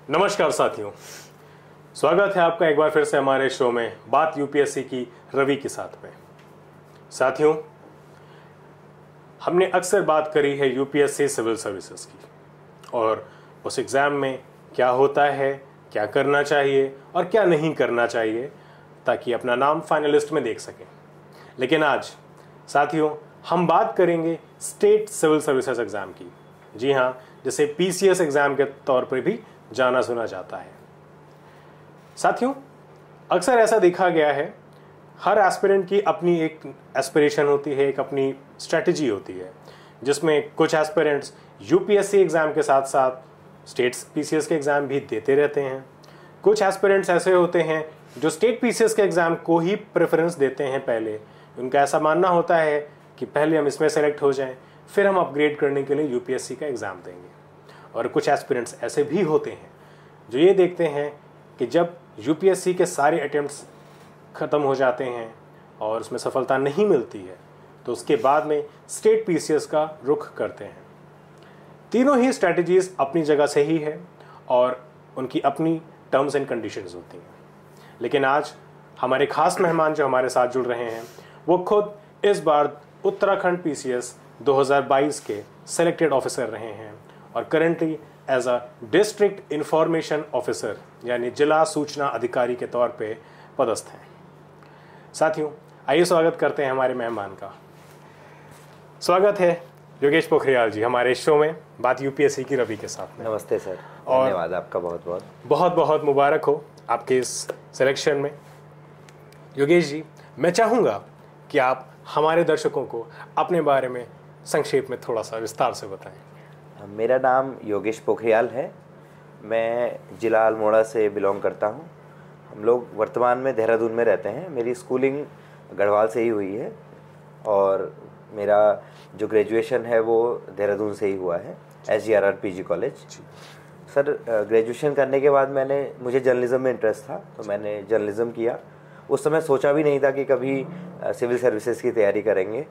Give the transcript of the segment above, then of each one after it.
नमस्कार साथियों, स्वागत है आपका एक बार फिर से हमारे शो में बात यूपीएससी की रवि के साथ में। साथियों, हमने अक्सर बात करी है यूपीएससी सिविल सर्विसेज की और उस एग्ज़ाम में क्या होता है, क्या करना चाहिए और क्या नहीं करना चाहिए ताकि अपना नाम फाइनलिस्ट में देख सकें। लेकिन आज साथियों हम बात करेंगे स्टेट सिविल सर्विसेज एग्ज़ाम की। जी हाँ, जिसे पीसीएस एग्ज़ाम के तौर पर भी जाना सुना जाता है। साथियों, अक्सर ऐसा देखा गया है, हर एस्पिरेंट की अपनी एक एस्पिरेशन होती है, एक अपनी स्ट्रेटजी होती है, जिसमें कुछ एस्पिरेंट्स यूपीएससी एग्ज़ाम के साथ साथ स्टेट पीसीएस के एग्ज़ाम भी देते रहते हैं। कुछ एस्पिरेंट्स ऐसे होते हैं जो स्टेट पीसीएस के एग्ज़ाम को ही प्रेफरेंस देते हैं पहले। उनका ऐसा मानना होता है कि पहले हम इसमें सेलेक्ट हो जाएं, फिर हम अपग्रेड करने के लिए यूपीएससी का एग्ज़ाम देंगे। और कुछ एस्पिरेंट्स ऐसे भी होते हैं जो ये देखते हैं कि जब यूपीएससी के सारे अटेम्प्ट्स ख़त्म हो जाते हैं और उसमें सफलता नहीं मिलती है तो उसके बाद में स्टेट पीसीएस का रुख करते हैं। तीनों ही स्ट्रैटेजीज़ अपनी जगह से ही है और उनकी अपनी टर्म्स एंड कंडीशंस होती हैं। लेकिन आज हमारे खास मेहमान जो हमारे साथ जुड़ रहे हैं वो खुद इस बार उत्तराखंड पीसीएस 2022 के सेलेक्टेड ऑफिसर रहे हैं और currently as a district information officer यानी जिला सूचना अधिकारी के तौर पे पदस्थ हैं। साथियों, आइए स्वागत करते हैं हमारे मेहमान का। स्वागत है योगेश पोखरियाल जी हमारे शो में बात यूपीएससी की रवि के साथ में। नमस्ते सर, और धन्यवाद आपका बहुत बहुत। बहुत बहुत मुबारक हो आपके इस सिलेक्शन में। योगेश जी, मैं चाहूँगा कि आप हमारे दर्शकों को अपने बारे में संक्षेप में थोड़ा सा विस्तार से बताएं। मेरा नाम योगेश पोखरियाल है। मैं जिला अल्मोड़ा से बिलोंग करता हूँ। हम लोग वर्तमान में देहरादून में रहते हैं। मेरी स्कूलिंग गढ़वाल से ही हुई है और मेरा जो ग्रेजुएशन है वो देहरादून से ही हुआ है, SGRR PG college. Sir, graduation करने के बाद मुझे जर्नलिज्म में इंटरेस्ट था तो मैंने जर्नलिज्म किया। उस समय सोचा भी नहीं था कि कभी सिविल सर्विसेज की तैयारी करेंगे।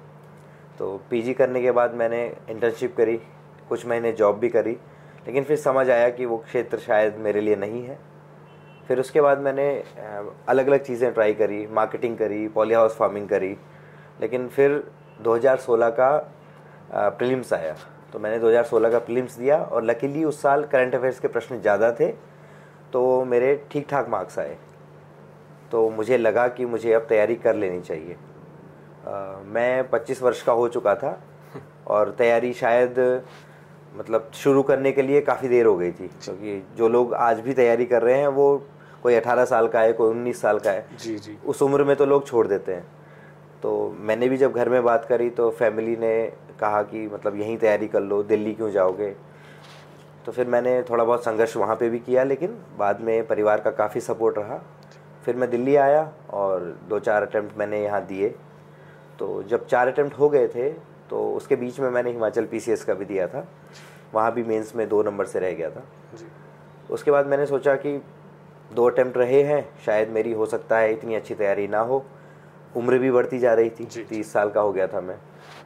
तो PG करने के बाद मैंने इंटर्नशिप करी, कुछ महीने जॉब भी करी, लेकिन फिर समझ आया कि वो क्षेत्र शायद मेरे लिए नहीं है। फिर उसके बाद मैंने अलग अलग चीज़ें ट्राई करी, मार्केटिंग करी, पॉली हाउस फार्मिंग करी, लेकिन फिर 2016 का प्रीलिम्स आया तो मैंने 2016 का प्रीलिम्स दिया और लकीली उस साल करंट अफेयर्स के प्रश्न ज़्यादा थे तो मेरे ठीक ठाक मार्क्स आए। तो मुझे लगा कि मुझे अब तैयारी कर लेनी चाहिए। मैं 25 वर्ष का हो चुका था और तैयारी शायद शुरू करने के लिए काफ़ी देर हो गई थी, क्योंकि जो लोग आज भी तैयारी कर रहे हैं वो कोई 18 साल का है, कोई 19 साल का है। जी। उस उम्र में तो लोग छोड़ देते हैं। तो मैंने भी जब घर में बात करी तो फैमिली ने कहा कि यहीं तैयारी कर लो, दिल्ली क्यों जाओगे। तो फिर मैंने थोड़ा बहुत संघर्ष वहाँ पे भी किया, लेकिन बाद में परिवार का काफ़ी सपोर्ट रहा। फिर मैं दिल्ली आया और 2-4 अटैम्प्ट मैंने यहाँ दिए। तो जब 4 अटैम्प्ट हो गए थे तो उसके बीच में मैंने हिमाचल पीसीएस का भी दिया था, वहाँ भी मेंस में 2 नंबर से रह गया था जी। उसके बाद मैंने सोचा कि 2 अटैम्प्ट रहे हैं, शायद मेरी हो सकता है इतनी अच्छी तैयारी ना हो। उम्र भी बढ़ती जा रही थी, 30 साल का हो गया था मैं,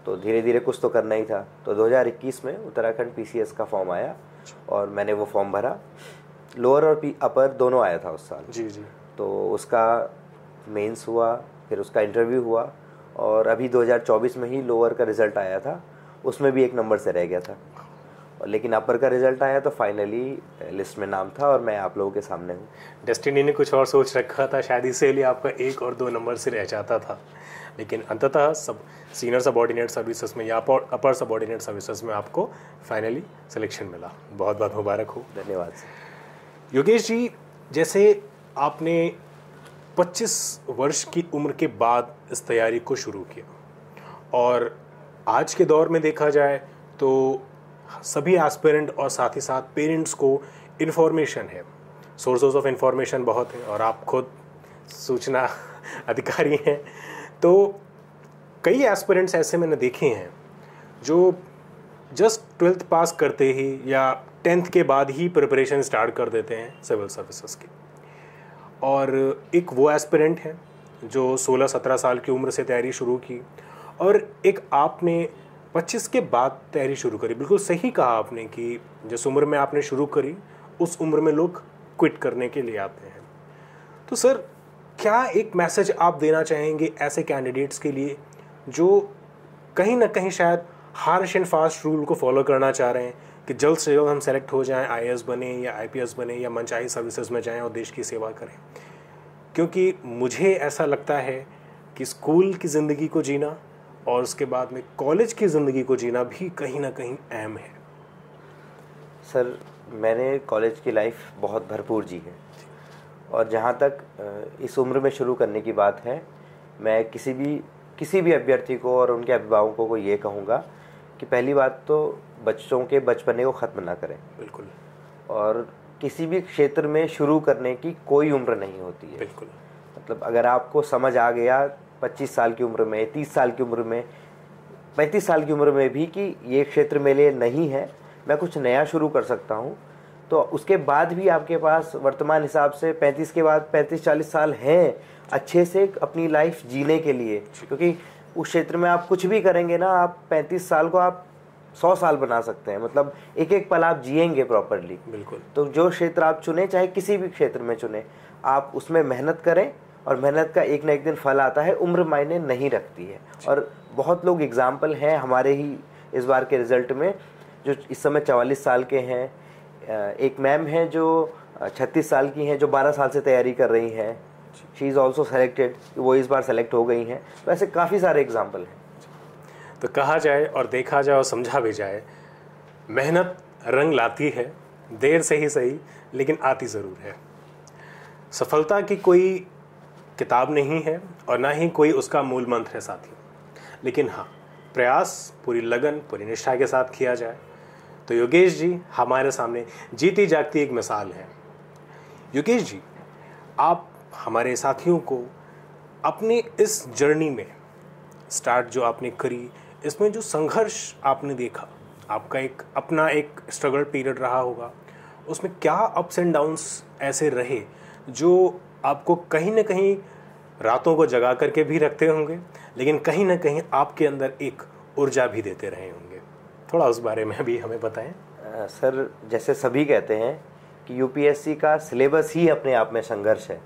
तो धीरे धीरे कुछ तो करना ही था। तो 2021 में उत्तराखंड पीसीएस का फॉर्म आया और मैंने वो फॉर्म भरा। लोअर और अपर दोनों आया था उस साल जी। तो उसका मेंस हुआ, फिर उसका इंटरव्यू हुआ और अभी 2024 में ही लोअर का रिज़ल्ट आया था, उसमें भी 1 नंबर से रह गया था। और लेकिन अपर का रिज़ल्ट आया तो फाइनली लिस्ट में नाम था और मैं आप लोगों के सामने हूँ। डेस्टिनी ने कुछ और सोच रखा था शायद, इसीलिए आपका 1 और 2 नंबर से रह जाता था, लेकिन अंततः सब सीनियर सबऑर्डिनेट सर्विसेज में या अपर सबऑर्डिनेट सर्विसेज में आपको फाइनली सिलेक्शन मिला। बहुत बहुत मुबारक हो। धन्यवाद सर। योगेश जी, जैसे आपने 25 वर्ष की उम्र के बाद इस तैयारी को शुरू किया और आज के दौर में देखा जाए तो सभी एस्पिरेंट और साथ ही साथ पेरेंट्स को इन्फॉर्मेशन है, सोर्सेज ऑफ इन्फॉर्मेशन बहुत है और आप खुद सूचना अधिकारी हैं। तो कई एस्पिरेंट्स ऐसे मैंने देखे हैं जो जस्ट 12th पास करते ही या 10th के बाद ही प्रिपरेशन स्टार्ट कर देते हैं सिविल सर्विसेज की, और एक वो एस्पिरेंट है जो 16-17 साल की उम्र से तैयारी शुरू की और एक आपने 25 के बाद तैयारी शुरू करी। बिल्कुल सही कहा आपने कि जिस उम्र में आपने शुरू करी उस उम्र में लोग क्विट करने के लिए आते हैं। तो सर, क्या एक मैसेज आप देना चाहेंगे ऐसे कैंडिडेट्स के लिए जो कहीं ना कहीं शायद हार्श एंड फास्ट रूल को फॉलो करना चाह रहे हैं कि जल्द से जल्द हम सेलेक्ट हो जाएं, आईएएस बने या आईपीएस बने या मनचाही सर्विसेज में जाएं और देश की सेवा करें? क्योंकि मुझे ऐसा लगता है कि स्कूल की ज़िंदगी को जीना और उसके बाद में कॉलेज की ज़िंदगी को जीना भी कहीं ना कहीं अहम है। सर, मैंने कॉलेज की लाइफ बहुत भरपूर जी है, और जहाँ तक इस उम्र में शुरू करने की बात है, मैं किसी भी अभ्यर्थी को और उनके अभिभावकों को ये कहूँगा कि पहली बात तो बच्चों के बचपने को ख़त्म ना करें। बिल्कुल। और किसी भी क्षेत्र में शुरू करने की कोई उम्र नहीं होती है। बिल्कुल। मतलब अगर आपको समझ आ गया 25 साल की उम्र में, 30 साल की उम्र में, 35 साल की उम्र में भी कि ये क्षेत्र मेरे लिए नहीं है, मैं कुछ नया शुरू कर सकता हूँ, तो उसके बाद भी आपके पास वर्तमान हिसाब से 35 के बाद 35-40 साल हैं अच्छे से अपनी लाइफ जीने के लिए। क्योंकि उस क्षेत्र में आप कुछ भी करेंगे ना, आप 35 साल को आप 100 साल बना सकते हैं। मतलब एक एक पल आप जिएंगे प्रॉपरली। बिल्कुल। तो जो क्षेत्र आप चुने, चाहे किसी भी क्षेत्र में चुने, आप उसमें मेहनत करें, और मेहनत का एक ना एक दिन फल आता है। उम्र मायने नहीं रखती है। और बहुत लोग एग्जाम्पल हैं हमारे ही इस बार के रिजल्ट में, जो इस समय 44 साल के हैं। एक मैम हैं जो 36 साल की हैं, जो 12 साल से तैयारी कर रही हैं। शी इज़ ऑल्सो सेलेक्टेड, वो इस बार सेलेक्ट हो गई हैं। तो ऐसे काफ़ी सारे एग्जाम्पल हैं। तो कहा जाए और देखा जाए और समझा भी जाए, मेहनत रंग लाती है, देर से ही सही, लेकिन आती ज़रूर है। सफलता की कोई किताब नहीं है और ना ही कोई उसका मूल मंत्र है साथियों, लेकिन हाँ, प्रयास पूरी लगन, पूरी निष्ठा के साथ किया जाए तो योगेश जी हमारे सामने जीती जागती एक मिसाल है। योगेश जी, आप हमारे साथियों को अपने इस जर्नी में स्टार्ट जो आपने करी, इसमें जो संघर्ष आपने देखा, आपका एक अपना एक स्ट्रगल पीरियड रहा होगा, उसमें क्या अप्स एंड डाउन्स ऐसे रहे जो आपको कहीं ना कहीं रातों को जगा करके भी रखते होंगे, लेकिन कहीं ना कहीं आपके अंदर एक ऊर्जा भी देते रहे होंगे? थोड़ा उस बारे में भी हमें बताएं। सर, जैसे सभी कहते हैं कि यूपीएससी का सिलेबस ही अपने आप में संघर्ष है।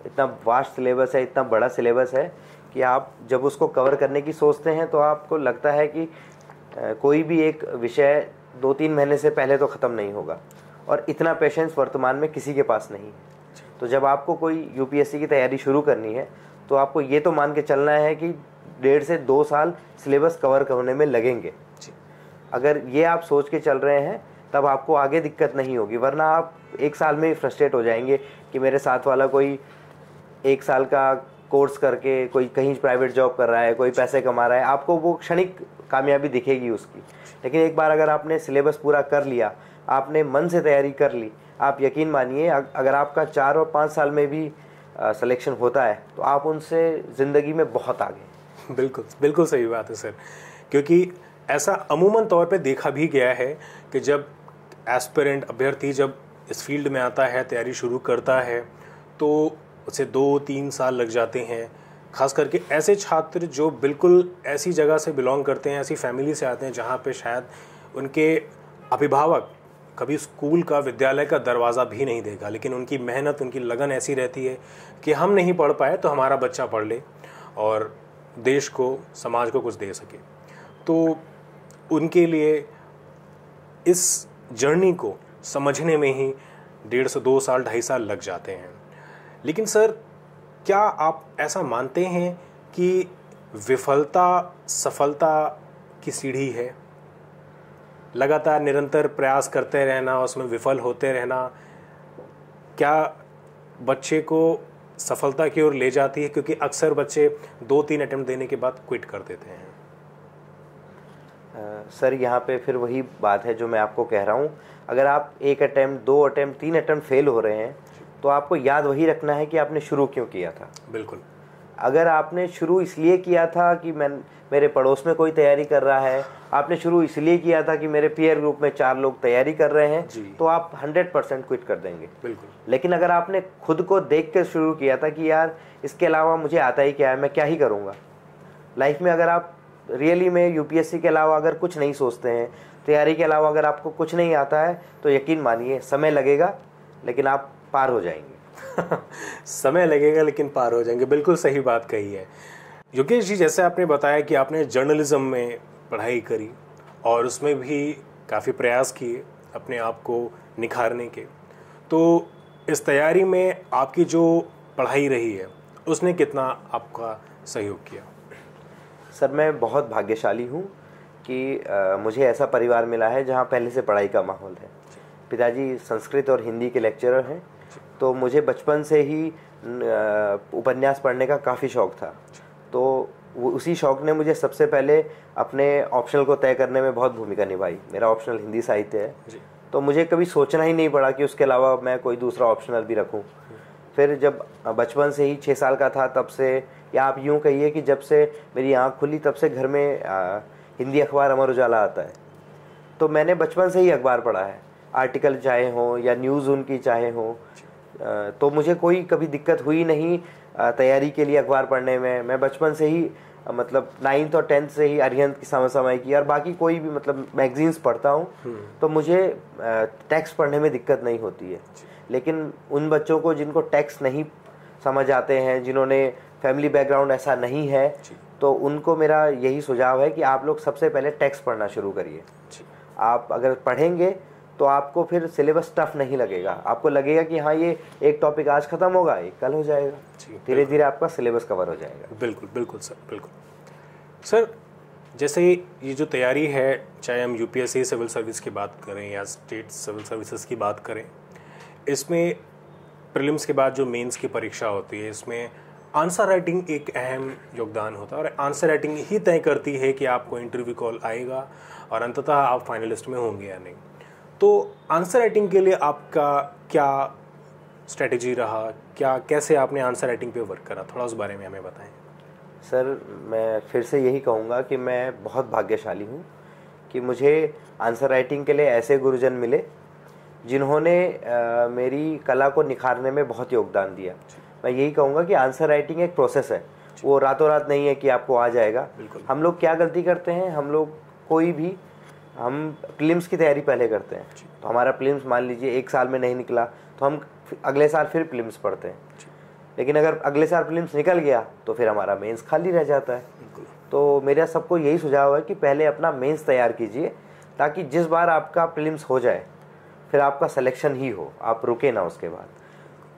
इतना वास्ट सिलेबस है, इतना बड़ा सिलेबस है कि आप जब उसको कवर करने की सोचते हैं तो आपको लगता है कि कोई भी एक विषय 2-3 महीने से पहले तो ख़त्म नहीं होगा, और इतना पेशेंस वर्तमान में किसी के पास नहीं है। तो जब आपको कोई यूपीएससी की तैयारी शुरू करनी है तो आपको ये तो मान के चलना है कि 1.5 से 2 साल सिलेबस कवर करने में लगेंगे। अगर ये आप सोच के चल रहे हैं तब आपको आगे दिक्कत नहीं होगी, वरना आप 1 साल में ही फ्रस्ट्रेट हो जाएंगे कि मेरे साथ वाला कोई 1 साल का कोर्स करके कोई कहीं प्राइवेट जॉब कर रहा है, कोई पैसे कमा रहा है, आपको वो क्षणिक कामयाबी दिखेगी उसकी। लेकिन एक बार अगर आपने सिलेबस पूरा कर लिया, आपने मन से तैयारी कर ली, आप यकीन मानिए अगर आपका 4 और 5 साल में भी सिलेक्शन होता है तो आप उनसे ज़िंदगी में बहुत आगे। बिल्कुल बिल्कुल सही बात है सर, क्योंकि ऐसा अमूमन तौर पे देखा भी गया है कि जब एस्पिरेंट अभ्यर्थी जब इस फील्ड में आता है, तैयारी शुरू करता है, तो उसे 2-3 साल लग जाते हैं। खास करके ऐसे छात्र जो बिल्कुल ऐसी जगह से बिलोंग करते हैं, ऐसी फैमिली से आते हैं जहाँ पे शायद उनके अभिभावक कभी स्कूल का, विद्यालय का दरवाज़ा भी नहीं देखा, लेकिन उनकी मेहनत, उनकी लगन ऐसी रहती है कि हम नहीं पढ़ पाए तो हमारा बच्चा पढ़ ले और देश को, समाज को कुछ दे सके। तो उनके लिए इस जर्नी को समझने में ही 1.5 से 2 साल, 2.5 साल लग जाते हैं। लेकिन सर, क्या आप ऐसा मानते हैं कि विफलता सफलता की सीढ़ी है? लगातार निरंतर प्रयास करते रहना, उसमें विफल होते रहना, क्या बच्चे को सफलता की ओर ले जाती है? क्योंकि अक्सर बच्चे 2-3 अटेम्प्ट देने के बाद क्विट कर देते हैं। सर, यहाँ पे फिर वही बात है जो मैं आपको कह रहा हूँ। अगर आप 1 अटेम्प्ट, 2 अटेम्प्ट, 3 अटेम्प्ट फेल हो रहे हैं तो आपको याद वही रखना है कि आपने शुरू क्यों किया था। बिल्कुल। अगर आपने शुरू इसलिए किया था कि मेरे पड़ोस में कोई तैयारी कर रहा है, आपने शुरू इसलिए किया था कि मेरे पीयर ग्रुप में 4 लोग तैयारी कर रहे हैं, तो आप 100% क्विट कर देंगे। बिल्कुल। लेकिन अगर आपने खुद को देख कर शुरू किया था कि यार इसके अलावा मुझे आता ही क्या है, मैं क्या ही करूँगा लाइफ में, अगर आप रियली में यूपीएससी के अलावा अगर कुछ नहीं सोचते हैं तैयारी के अलावा अगर आपको कुछ नहीं आता है तो यकीन मानिए समय लगेगा, लेकिन आप पार हो जाएंगे। समय लगेगा लेकिन पार हो जाएंगे, बिल्कुल सही बात कही है योगेश जी। जैसे आपने बताया कि आपने जर्नलिज्म में पढ़ाई करी और उसमें भी काफ़ी प्रयास किए अपने आप को निखारने के, तो इस तैयारी में आपकी जो पढ़ाई रही है उसने कितना आपका सहयोग किया? सर मैं बहुत भाग्यशाली हूँ कि मुझे ऐसा परिवार मिला है जहाँ पहले से पढ़ाई का माहौल है। पिताजी संस्कृत और हिंदी के लेक्चरर हैं, तो मुझे बचपन से ही उपन्यास पढ़ने का काफ़ी शौक़ था। तो उसी शौक़ ने मुझे सबसे पहले अपने ऑप्शनल को तय करने में बहुत भूमिका निभाई। मेरा ऑप्शनल हिंदी साहित्य है, तो मुझे कभी सोचना ही नहीं पड़ा कि उसके अलावा मैं कोई दूसरा ऑप्शनल भी रखूं। फिर जब बचपन से ही 6 साल का था तब से, या आप यूँ कहिए कि जब से मेरी आँख खुली तब से घर में हिंदी अखबार अमर उजाला आता है। तो मैंने बचपन से ही अखबार पढ़ा है, आर्टिकल चाहे हो या न्यूज़ उनकी चाहे हो, तो मुझे कोई कभी दिक्कत हुई नहीं तैयारी के लिए अखबार पढ़ने में। मैं बचपन से ही मतलब 9th और 10th से ही अरिहंत की समय की और बाकी कोई भी मतलब मैगजीन्स पढ़ता हूँ, तो मुझे टेक्स्ट पढ़ने में दिक्कत नहीं होती है। लेकिन उन बच्चों को जिनको टेक्स्ट नहीं समझ आते हैं, जिन्होंने फैमिली बैकग्राउंड ऐसा नहीं है, तो उनको मेरा यही सुझाव है कि आप लोग सबसे पहले टेक्स्ट पढ़ना शुरू करिए। आप अगर पढ़ेंगे तो आपको फिर सिलेबस टफ नहीं लगेगा, आपको लगेगा कि हाँ ये एक टॉपिक आज खत्म होगा, एक कल हो जाएगा, धीरे धीरे आपका सिलेबस कवर हो जाएगा। बिल्कुल बिल्कुल सर, बिल्कुल सर। जैसे ये जो तैयारी है, चाहे हम यूपीएससी सिविल सर्विस की बात करें या स्टेट सिविल सर्विसेज की बात करें, इसमें प्रीलिम्स के बाद जो मेंस की परीक्षा होती है, इसमें आंसर राइटिंग एक अहम योगदान होता है और आंसर राइटिंग ही तय करती है कि आपको इंटरव्यू कॉल आएगा और अंततः आप फाइनलिस्ट में होंगे या नहीं। तो आंसर राइटिंग के लिए आपका क्या स्ट्रेटजी रहा, क्या कैसे आपने आंसर राइटिंग पे वर्क करा, थोड़ा उस बारे में हमें बताएं। सर मैं फिर से यही कहूँगा कि मैं बहुत भाग्यशाली हूँ कि मुझे आंसर राइटिंग के लिए ऐसे गुरुजन मिले जिन्होंने मेरी कला को निखारने में बहुत योगदान दिया। मैं यही कहूँगा कि आंसर राइटिंग एक प्रोसेस है, वो रातों रात नहीं है कि आपको आ जाएगा। हम लोग क्या गलती करते हैं, हम लोग कोई भी हम प्रीलिम्स की तैयारी पहले करते हैं, तो हमारा प्रीलिम्स मान लीजिए 1 साल में नहीं निकला तो हम अगले साल फिर प्रीलिम्स पढ़ते हैं। लेकिन अगर अगले साल प्रीलिम्स निकल गया तो फिर हमारा मेंस खाली रह जाता है। तो मेरा सबको यही सुझाव है कि पहले अपना मेंस तैयार कीजिए, ताकि जिस बार आपका प्रीलिम्स हो जाए फिर आपका सिलेक्शन ही हो, आप रुके ना उसके बाद।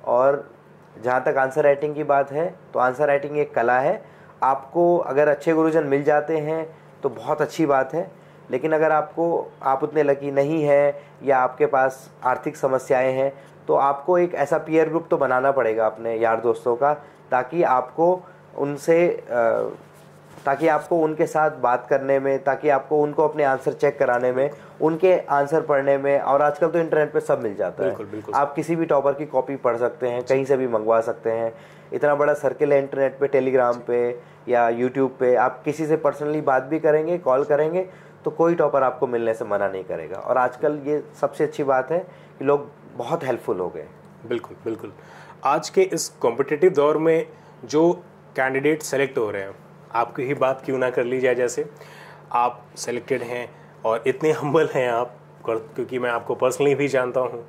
और जहाँ तक आंसर राइटिंग की बात है, तो आंसर राइटिंग एक कला है। आपको अगर अच्छे गुरुजन मिल जाते हैं तो बहुत अच्छी बात है, लेकिन अगर आप उतने लकी नहीं हैं या आपके पास आर्थिक समस्याएं हैं, तो आपको एक ऐसा पीयर ग्रुप तो बनाना पड़ेगा अपने यार दोस्तों का, ताकि आपको उनके साथ बात करने में, ताकि आपको उनको अपने आंसर चेक कराने में, उनके आंसर पढ़ने में, और आजकल तो इंटरनेट पे सब मिल जाता है। बिल्कुल। आप किसी भी टॉपर की कॉपी पढ़ सकते हैं, कहीं से भी मंगवा सकते हैं। इतना बड़ा सर्किल है इंटरनेट पे, टेलीग्राम पे या यूट्यूब पे, आप किसी से पर्सनली बात भी करेंगे, कॉल करेंगे, तो कोई टॉपर आपको मिलने से मना नहीं करेगा। और आजकल ये सबसे अच्छी बात है कि लोग बहुत हेल्पफुल हो गए। बिल्कुल बिल्कुल। आज के इस कॉम्पिटिटिव दौर में जो कैंडिडेट सेलेक्ट हो रहे हैं, आपकी ही बात क्यों ना कर ली जाए। जैसे आप सेलेक्टेड हैं और इतने हम्बल हैं आप, क्योंकि मैं आपको पर्सनली भी जानता हूं,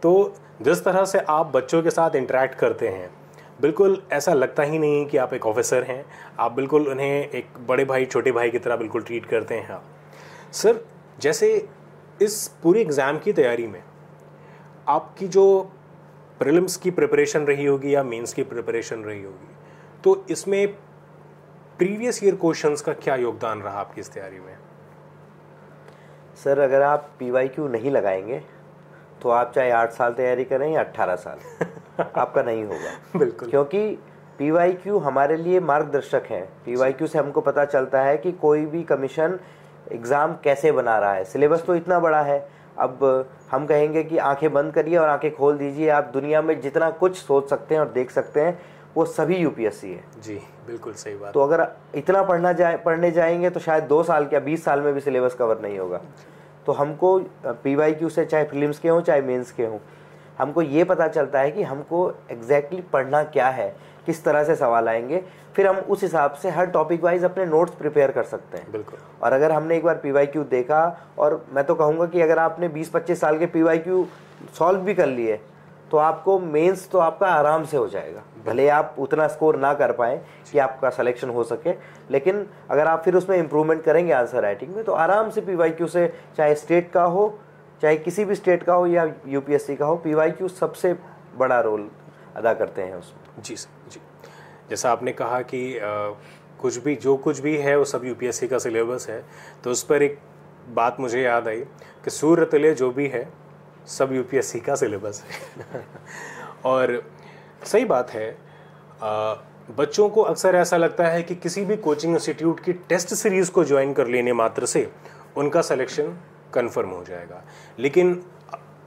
तो जिस तरह से आप बच्चों के साथ इंटरेक्ट करते हैं, बिल्कुल ऐसा लगता ही नहीं कि आप एक ऑफिसर हैं। आप बिल्कुल उन्हें एक बड़े भाई छोटे भाई की तरह बिल्कुल ट्रीट करते हैं आप। सर, जैसे इस पूरी एग्ज़ाम की तैयारी में आपकी जो प्रीलिम्स की प्रिपरेशन रही होगी या मेंस की प्रिपरेशन रही होगी, तो इसमें प्रीवियस ईयर क्वेश्चंस का क्या योगदान रहा आपकी इस तैयारी में? सर, अगर आप PYQ नहीं लगाएंगे तो आप चाहे 8 साल तैयारी करें या 18 साल आपका नहीं होगा। बिल्कुल। क्योंकि PYQ हमारे लिए मार्गदर्शक है। PYQ से हमको पता चलता है कि कोई भी कमीशन एग्ज़ाम कैसे बना रहा है। सिलेबस तो इतना बड़ा है, अब हम कहेंगे कि आंखें बंद करिए और आंखें खोल दीजिए, आप दुनिया में जितना कुछ सोच सकते हैं और देख सकते हैं वो सभी UPSC है। जी बिल्कुल सही बात। तो अगर इतना पढ़ने जाएंगे तो शायद 2 साल या 20 साल में भी सिलेबस कवर नहीं होगा। तो हमको PYQ से, चाहे प्रीलिम्स के हों चाहे मेंस के हों, हमको ये पता चलता है कि हमको एग्जैक्टली पढ़ना क्या है। किस तरह से सवाल आएंगे, फिर हम उस हिसाब से हर टॉपिक वाइज अपने नोट्स प्रिपेयर कर सकते हैं। बिल्कुल। और अगर हमने एक बार PYQ देखा, और मैं तो कहूँगा कि अगर आपने 20-25 साल के PYQ सॉल्व भी कर लिए तो आपको मेंस तो आपका आराम से हो जाएगा। भले आप उतना स्कोर ना कर पाएँ कि आपका सिलेक्शन हो सके, लेकिन अगर आप फिर उसमें इम्प्रूवमेंट करेंगे आंसर राइटिंग में, तो आराम से PYQ से, चाहे स्टेट का हो, चाहे किसी भी स्टेट का हो या UPSC का हो, PYQ सबसे बड़ा रोल अदा करते हैं उसमें। जी सर, जी। जैसा आपने कहा कि जो कुछ भी है वो सब UPSC का सिलेबस है, तो उस पर एक बात मुझे याद आई कि सूर्य तले जो भी है सब UPSC का सिलेबस है। और सही बात है, बच्चों को अक्सर ऐसा लगता है कि किसी भी कोचिंग इंस्टीट्यूट की टेस्ट सीरीज़ को ज्वाइन कर लेने मात्र से उनका सिलेक्शन कन्फर्म हो जाएगा। लेकिन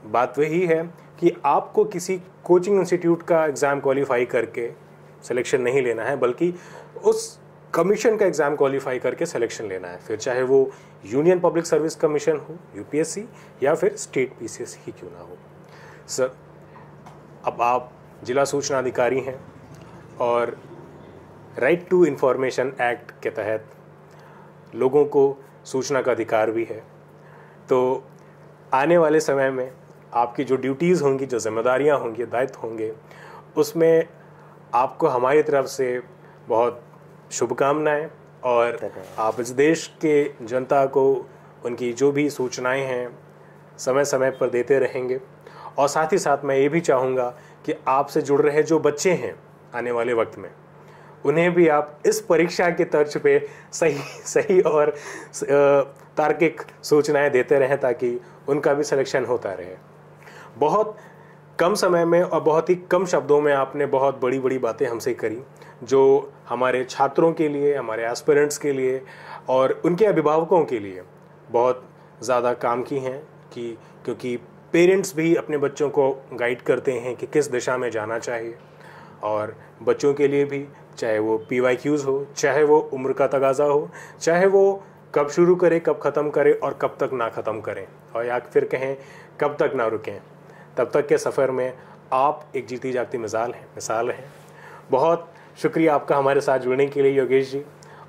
बात वही है कि आपको किसी कोचिंग इंस्टीट्यूट का एग्ज़ाम क्वालिफाई करके सिलेक्शन नहीं लेना है, बल्कि उस कमीशन का एग्ज़ाम क्वालिफाई करके सिलेक्शन लेना है, फिर चाहे वो यूनियन पब्लिक सर्विस कमीशन हो, UPSC, या फिर स्टेट PCS ही क्यों ना हो। सर, अब आप जिला सूचना अधिकारी हैं और राइट टू इन्फॉर्मेशन एक्ट के तहत लोगों को सूचना का अधिकार भी है, तो आने वाले समय में आपकी जो ड्यूटीज़ होंगी, जो जिम्मेदारियां होंगी, दायित्व होंगे, उसमें आपको हमारी तरफ से बहुत शुभकामनाएं, और आप इस देश के जनता को उनकी जो भी सूचनाएं हैं समय समय पर देते रहेंगे। और साथ ही साथ मैं ये भी चाहूँगा कि आपसे जुड़ रहे जो बच्चे हैं आने वाले वक्त में, उन्हें भी आप इस परीक्षा के तर्ज पे सही और तार्किक सूचनाएं देते रहें, ताकि उनका भी सिलेक्शन होता रहे। बहुत कम समय में और बहुत ही कम शब्दों में आपने बहुत बड़ी बड़ी बातें हमसे करी, जो हमारे छात्रों के लिए, हमारे एस्पिरेंट्स के लिए और उनके अभिभावकों के लिए बहुत ज़्यादा काम की हैं, क्योंकि पेरेंट्स भी अपने बच्चों को गाइड करते हैं कि किस दिशा में जाना चाहिए। और बच्चों के लिए भी, चाहे वो PYQs हो, चाहे वो उम्र का तगाज़ा हो, चाहे वो कब शुरू करें, कब ख़त्म करें और कब तक ना ख़त्म करें, और या फिर कहें कब तक ना रुकें, तब तक के सफ़र में आप एक जीती जागती मिसाल हैं। बहुत शुक्रिया आपका हमारे साथ जुड़ने के लिए योगेश जी,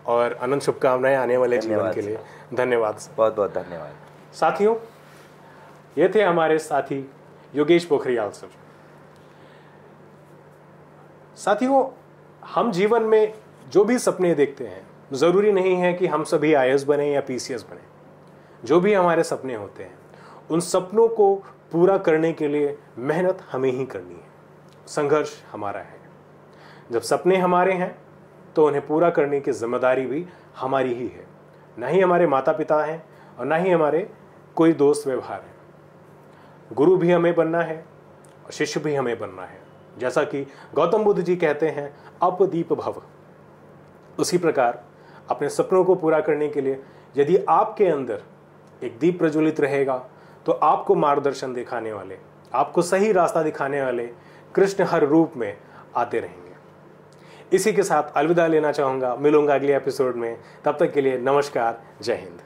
और अनंत शुभकामनाएं आने वाले जीवन के लिए। धन्यवाद सर। बहुत बहुत धन्यवाद। साथियों, ये थे हमारे साथी योगेश पोखरियाल सर। साथियों, हम जीवन में जो भी सपने देखते हैं, ज़रूरी नहीं है कि हम सभी IAS बने या PCS बने। जो भी हमारे सपने होते हैं, उन सपनों को पूरा करने के लिए मेहनत हमें ही करनी है, संघर्ष हमारा है। जब सपने हमारे हैं तो उन्हें पूरा करने की जिम्मेदारी भी हमारी ही है, ना ही हमारे माता पिता हैं और ना ही हमारे कोई दोस्त व्यवहार है। गुरु भी हमें बनना है और शिष्य भी हमें बनना है। जैसा कि गौतम बुद्ध जी कहते हैं, अपदीप भव। उसी प्रकार अपने सपनों को पूरा करने के लिए यदि आपके अंदर एक दीप प्रज्वलित रहेगा, तो आपको मार्गदर्शन दिखाने वाले, आपको सही रास्ता दिखाने वाले कृष्ण हर रूप में आते रहेंगे। इसी के साथ अलविदा लेना चाहूँगा। मिलूंगा अगले एपिसोड में। तब तक के लिए नमस्कार, जय हिंद।